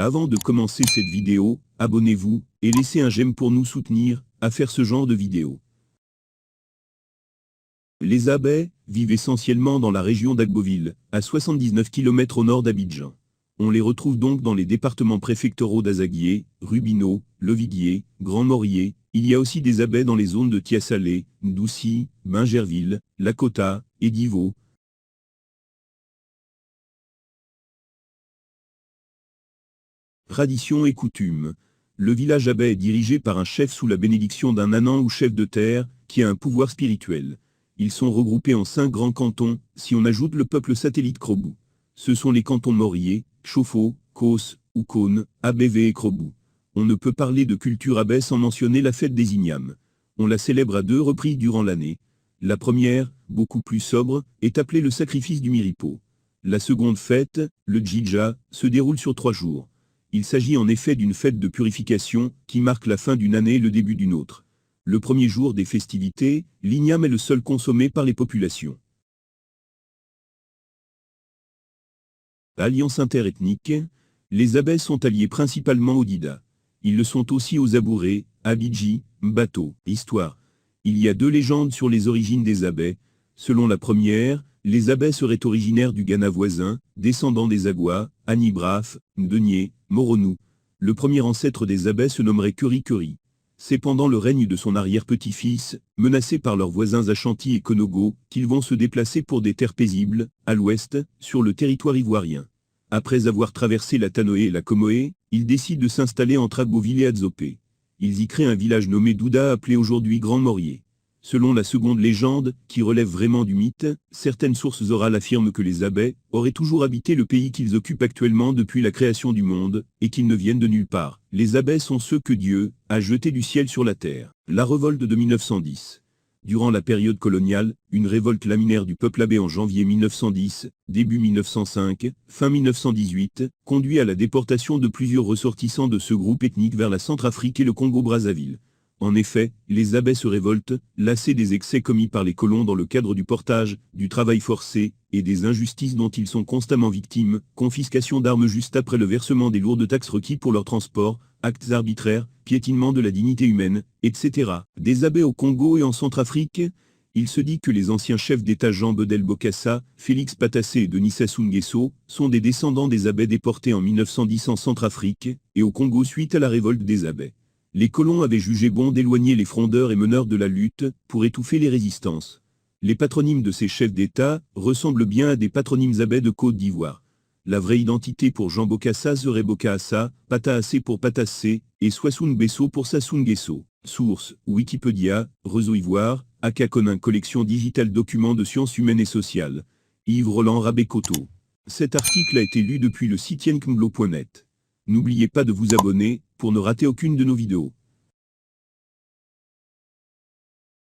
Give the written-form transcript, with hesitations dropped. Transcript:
Avant de commencer cette vidéo, abonnez-vous et laissez un j'aime pour nous soutenir à faire ce genre de vidéo. Les abeilles vivent essentiellement dans la région d'Agboville, à 79 km au nord d'Abidjan. On les retrouve donc dans les départements préfectoraux d'Azaguié, Rubino, Loviguié, Grand Morié. Il y a aussi des abeilles dans les zones de Tiassalé, Ndouci, Bingerville, Lakota et Divo. Tradition et coutumes. Le village abeille est dirigé par un chef sous la bénédiction d'un anan ou chef de terre, qui a un pouvoir spirituel. Ils sont regroupés en 5 grands cantons, si on ajoute le peuple satellite Krobou. Ce sont les cantons Morié, Chofo, Kos, Oukone, Abévé et Krobou. On ne peut parler de culture abeille sans mentionner la fête des Ignames. On la célèbre à 2 reprises durant l'année. La première, beaucoup plus sobre, est appelée le sacrifice du Miripo. La seconde fête, le Djidja, se déroule sur 3 jours. Il s'agit en effet d'une fête de purification, qui marque la fin d'une année et le début d'une autre. Le premier jour des festivités, l'igname est le seul consommé par les populations. Alliance interethnique. Les abeilles sont alliés principalement aux Dida. Ils le sont aussi aux Abourés, Abidji, Mbato. Histoire. Il y a 2 légendes sur les origines des abeilles. Selon la première, les abeilles seraient originaires du Ghana voisin, descendants des Agua, Anibraf, Ndenié, Moronou. Le premier ancêtre des abeilles se nommerait Kuri Kuri. C'est pendant le règne de son arrière-petit-fils, menacé par leurs voisins Ashanti et Konogo, qu'ils vont se déplacer pour des terres paisibles, à l'ouest, sur le territoire ivoirien. Après avoir traversé la Tanoé et la Comoé, ils décident de s'installer entre Agboville et Adzopé. Ils y créent un village nommé Douda appelé aujourd'hui Grand Morié. Selon la seconde légende, qui relève vraiment du mythe, certaines sources orales affirment que les abeilles auraient toujours habité le pays qu'ils occupent actuellement depuis la création du monde, et qu'ils ne viennent de nulle part. Les abeilles sont ceux que Dieu a jetés du ciel sur la terre. La révolte de 1910. Durant la période coloniale, une révolte laminaire du peuple abeille en janvier 1910, début 1905, fin 1918, conduit à la déportation de plusieurs ressortissants de ce groupe ethnique vers la Centrafrique et le Congo-Brazzaville. En effet, les abeilles se révoltent, lassés des excès commis par les colons dans le cadre du portage, du travail forcé, et des injustices dont ils sont constamment victimes, confiscation d'armes juste après le versement des lourdes taxes requises pour leur transport, actes arbitraires, piétinement de la dignité humaine, etc. Des abeilles au Congo et en Centrafrique. Il se dit que les anciens chefs d'État Jean Bedel Bokassa, Félix Patassé et Denis Sassou Nguesso sont des descendants des abeilles déportés en 1910 en Centrafrique et au Congo suite à la révolte des abeilles. Les colons avaient jugé bon d'éloigner les frondeurs et meneurs de la lutte pour étouffer les résistances. Les patronymes de ces chefs d'État ressemblent bien à des patronymes abeilles de Côte d'Ivoire. La vraie identité pour Jean Bokassa serait Bokassa, Patassé pour Patassé, et Sassou Nguesso pour Sassou Nguesso. Source, Wikipédia, Réseau Ivoire, Akakonin collection digitale documents de sciences humaines et sociales. Yves Roland Rabécoto. Cet article a été lu depuis le site yenkmblo.net. N'oubliez pas de vous abonner, pour ne rater aucune de nos vidéos.